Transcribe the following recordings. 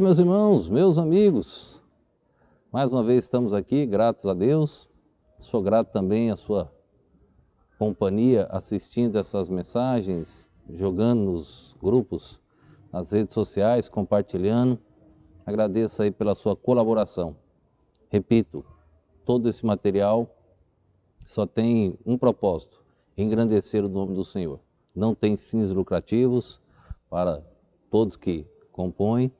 Olá, meus irmãos, meus amigos. Mais uma vez estamos aqui, gratos a Deus. Sou grato também à sua companhia assistindo essas mensagens, jogando nos grupos, nas redes sociais, compartilhando. Agradeço aí pela sua colaboração. Repito, todo esse material só tem um propósito: engrandecer o nome do Senhor. Não tem fins lucrativos para todos que compõem,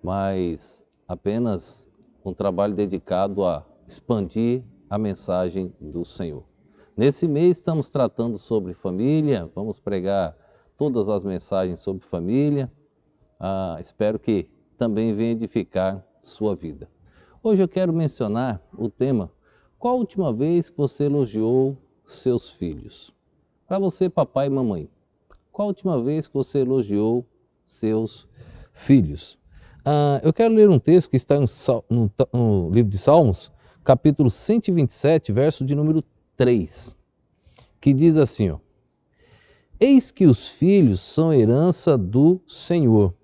mas apenas um trabalho dedicado a expandir a mensagem do Senhor. Nesse mês estamos tratando sobre família, vamos pregar todas as mensagens sobre família. Espero que também venha edificar sua vida. Hoje eu quero mencionar o tema: qual a última vez que você elogiou seus filhos? Para você, papai e mamãe, qual a última vez que você elogiou seus filhos? Eu quero ler um texto que está no livro de Salmos, capítulo 127, verso de número 3, que diz assim, ó: Eis que os filhos são herança do Senhor,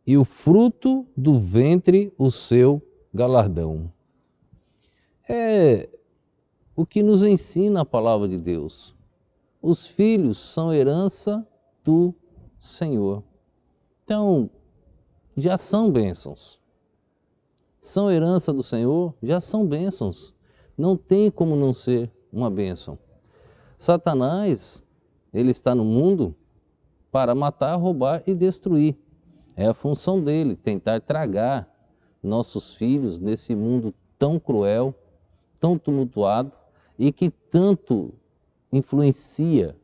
e o fruto do ventre o seu galardão. É o que nos ensina a palavra de Deus. Os filhos são herança do Senhor. Então, já são bênçãos. São herança do Senhor, já são bênçãos. Não tem como não ser uma bênção. Satanás, ele está no mundo para matar, roubar e destruir. É a função dele, tentar tragar nossos filhos nesse mundo tão cruel, tão tumultuado e que tanto influencia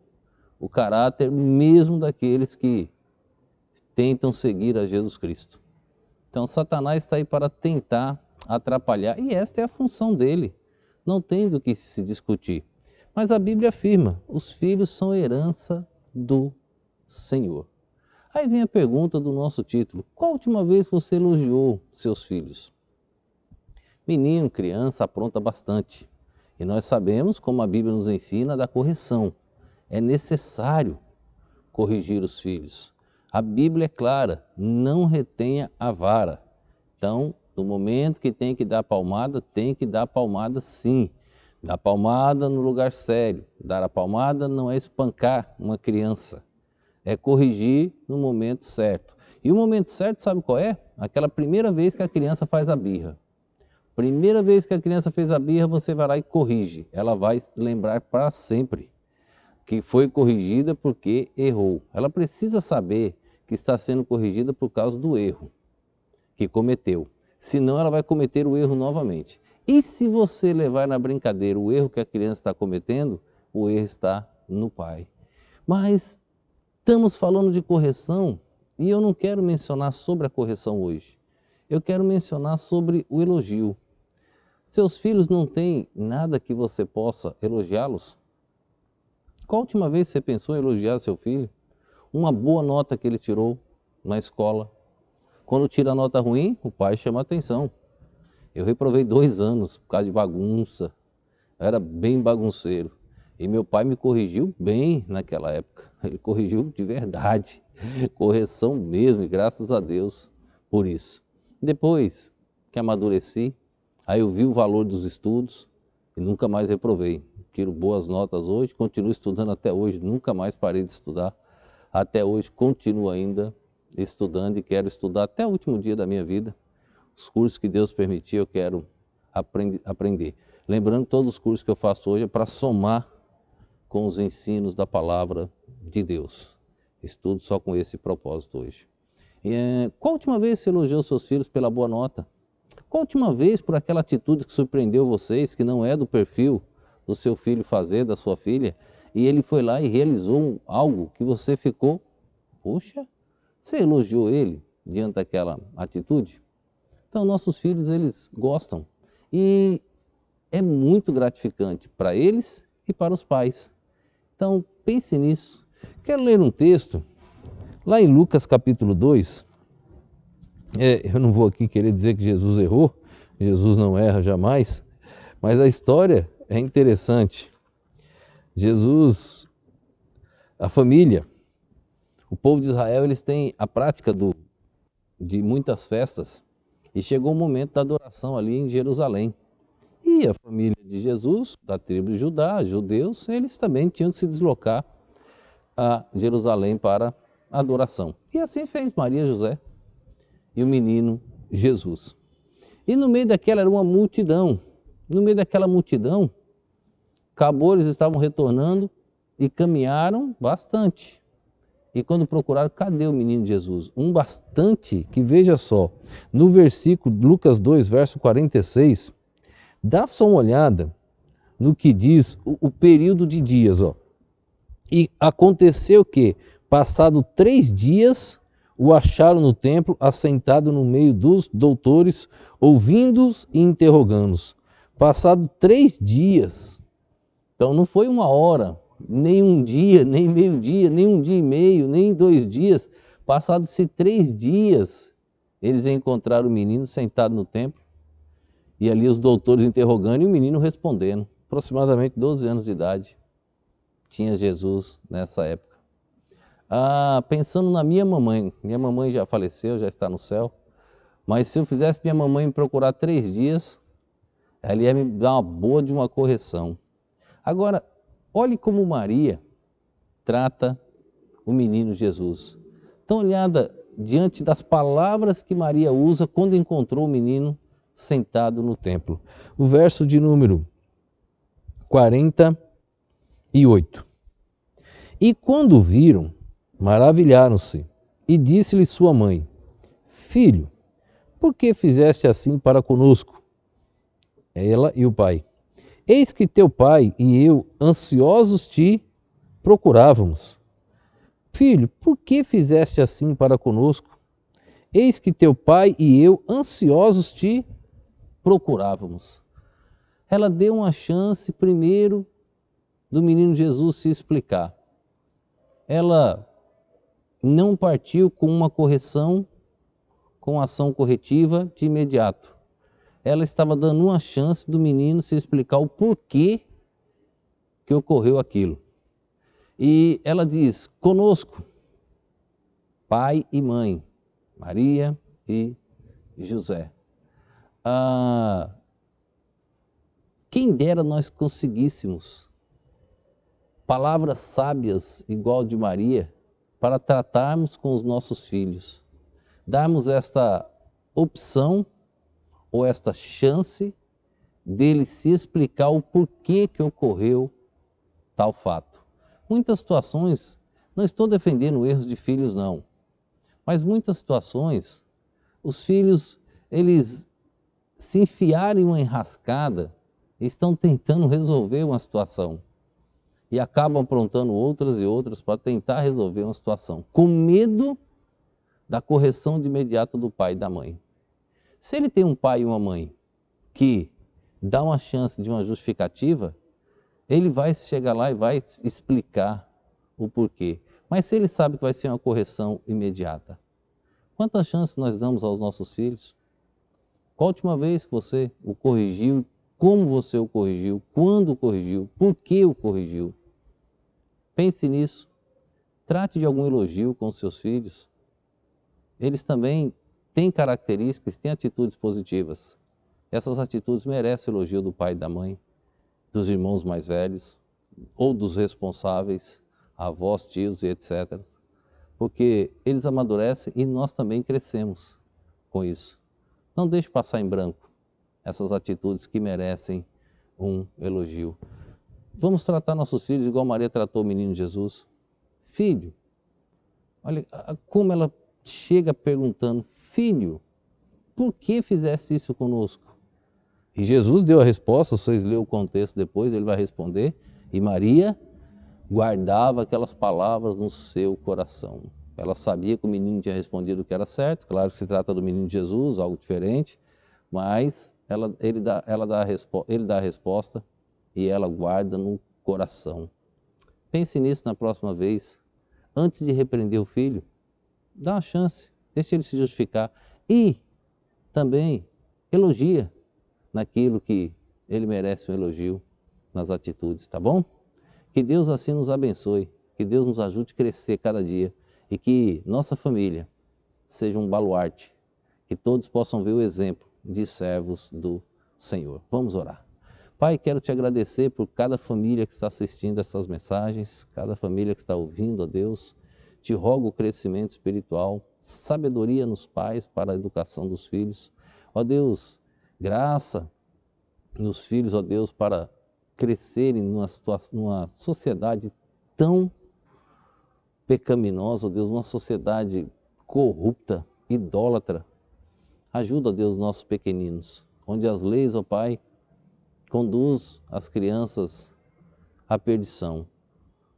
o caráter mesmo daqueles que tentam seguir a Jesus Cristo. Então Satanás está aí para tentar atrapalhar, e esta é a função dele, não tem do que se discutir. Mas a Bíblia afirma: os filhos são herança do Senhor. Aí vem a pergunta do nosso título: qual a última vez você elogiou seus filhos? Menino, criança, apronta bastante. E nós sabemos, como a Bíblia nos ensina, da correção. É necessário corrigir os filhos. A Bíblia é clara: não retenha a vara. Então, no momento que tem que dar palmada, tem que dar palmada sim. Dar palmada no lugar sério. Dar a palmada não é espancar uma criança, é corrigir no momento certo. E o momento certo, sabe qual é? Aquela primeira vez que a criança faz a birra. Primeira vez que a criança fez a birra, você vai lá e corrige. Ela vai lembrar para sempre que foi corrigida porque errou. Ela precisa saber que está sendo corrigida por causa do erro que cometeu. Senão ela vai cometer o erro novamente. E se você levar na brincadeira o erro que a criança está cometendo, o erro está no pai. Mas estamos falando de correção e eu não quero mencionar sobre a correção hoje. Eu quero mencionar sobre o elogio. Seus filhos não têm nada que você possa elogiá-los? Qual a última vez você pensou em elogiar seu filho? Uma boa nota que ele tirou na escola. Quando tira a nota ruim, o pai chama a atenção. Eu reprovei 2 anos por causa de bagunça. Eu era bem bagunceiro. E meu pai me corrigiu bem naquela época. Ele corrigiu de verdade. Correção mesmo, e graças a Deus por isso. Depois que amadureci, aí eu vi o valor dos estudos e nunca mais reprovei. Tiro boas notas hoje, continuo estudando até hoje, nunca mais parei de estudar. Até hoje continuo ainda estudando e quero estudar até o último dia da minha vida. Os cursos que Deus permitir, eu quero aprender. Lembrando, todos os cursos que eu faço hoje é para somar com os ensinos da palavra de Deus. Estudo só com esse propósito hoje. Qual a última vez você elogiou seus filhos pela boa nota? Qual a última vez por aquela atitude que surpreendeu vocês, que não é do perfil do seu filho fazer, da sua filha, e ele foi lá e realizou algo que você ficou, poxa, você elogiou ele diante daquela atitude? Então, nossos filhos, eles gostam. E é muito gratificante para eles e para os pais. Então, pense nisso. Quero ler um texto, lá em Lucas capítulo 2. Eu não vou aqui querer dizer que Jesus errou, Jesus não erra jamais, mas a história é interessante. Jesus, a família, o povo de Israel, eles têm a prática do de muitas festas e chegou o momento da adoração ali em Jerusalém. E a família de Jesus, da tribo de Judá, judeus, eles também tinham que se deslocar a Jerusalém para a adoração. E assim fez Maria, José e o menino Jesus. E no meio daquela era uma multidão. No meio daquela multidão, acabou, eles estavam retornando e caminharam bastante. E quando procuraram, cadê o menino Jesus? Um bastante que, veja só, no versículo Lucas 2, verso 46, dá só uma olhada no que diz o período de dias. Ó. E aconteceu que, passado 3 dias, o acharam no templo, assentado no meio dos doutores, ouvindo-os e interrogando-os. Passado 3 dias, então não foi 1 hora, nem 1 dia, nem meio-dia, nem 1 dia e meio, nem 2 dias. Passados-se 3 dias, eles encontraram o menino sentado no templo, e ali os doutores interrogando e o menino respondendo. Aproximadamente 12 anos de idade tinha Jesus nessa época. Pensando na minha mamãe já faleceu, já está no céu, mas se eu fizesse minha mamãe me procurar 3 dias, ela ia me dar uma boa de uma correção. Agora, olhe como Maria trata o menino Jesus. Dá uma olhada diante das palavras que Maria usa quando encontrou o menino sentado no templo. O verso de número 48. E quando o viram, maravilharam-se, e disse-lhe sua mãe: Filho, por que fizeste assim para conosco? Ela e o pai. Eis que teu pai e eu, ansiosos, te procurávamos. Filho, por que fizeste assim para conosco? Eis que teu pai e eu, ansiosos, te procurávamos. Ela deu uma chance primeiro do menino Jesus se explicar. Ela não partiu com uma correção, com ação corretiva de imediato. Ela estava dando uma chance do menino se explicar o porquê que ocorreu aquilo. E ela diz, conosco, pai e mãe, Maria e José. Quem dera nós conseguíssemos palavras sábias igual de Maria para tratarmos com os nossos filhos, darmos esta opção ou esta chance dele se explicar o porquê que ocorreu tal fato. Muitas situações, não estou defendendo erros de filhos não, mas muitas situações, os filhos, eles se enfiarem em uma enrascada, estão tentando resolver uma situação e acabam aprontando outras e outras para tentar resolver uma situação, com medo da correção de imediato do pai e da mãe. Se ele tem um pai e uma mãe que dá uma chance de uma justificativa, ele vai chegar lá e vai explicar o porquê. Mas se ele sabe que vai ser uma correção imediata, quantas chances nós damos aos nossos filhos? Qual a última vez que você o corrigiu? Como você o corrigiu? Quando o corrigiu? Por que o corrigiu? Pense nisso. Trate de algum elogio com os seus filhos. Eles também têm características, têm atitudes positivas. Essas atitudes merecem elogio do pai e da mãe, dos irmãos mais velhos, ou dos responsáveis, avós, tios e etc. Porque eles amadurecem e nós também crescemos com isso. Não deixe passar em branco essas atitudes que merecem um elogio. Vamos tratar nossos filhos igual Maria tratou o menino Jesus. Filho, olha como ela chega perguntando, filho, por que fizeste isso conosco? E Jesus deu a resposta, vocês lêem o contexto depois, ele vai responder. E Maria guardava aquelas palavras no seu coração. Ela sabia que o menino tinha respondido o que era certo, claro que se trata do menino Jesus, algo diferente, mas ele dá a resposta e ela guarda no coração. Pense nisso na próxima vez. Antes de repreender o filho, dá uma chance, deixa ele se justificar. E também elogia naquilo que ele merece um elogio, nas atitudes, tá bom? Que Deus assim nos abençoe, que Deus nos ajude a crescer cada dia e que nossa família seja um baluarte, que todos possam ver o exemplo de servos do Senhor. Vamos orar. Pai, quero te agradecer por cada família que está assistindo essas mensagens, cada família que está ouvindo, ó Deus. Te rogo o crescimento espiritual, sabedoria nos pais para a educação dos filhos. Ó Deus, graça nos filhos, ó Deus, para crescerem numa sociedade tão pecaminosa, ó Deus, numa sociedade corrupta, idólatra. Ajuda, ó Deus, nossos pequeninos, onde as leis, ó Pai, conduz as crianças à perdição.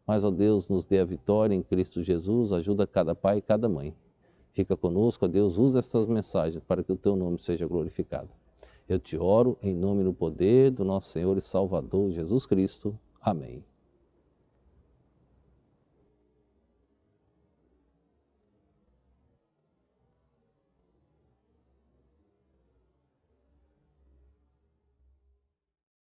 Mas, ó Deus, nos dê a vitória em Cristo Jesus, ajuda cada pai e cada mãe. Fica conosco, ó Deus, usa estas mensagens para que o teu nome seja glorificado. Eu te oro em nome e no poder do nosso Senhor e Salvador Jesus Cristo. Amém.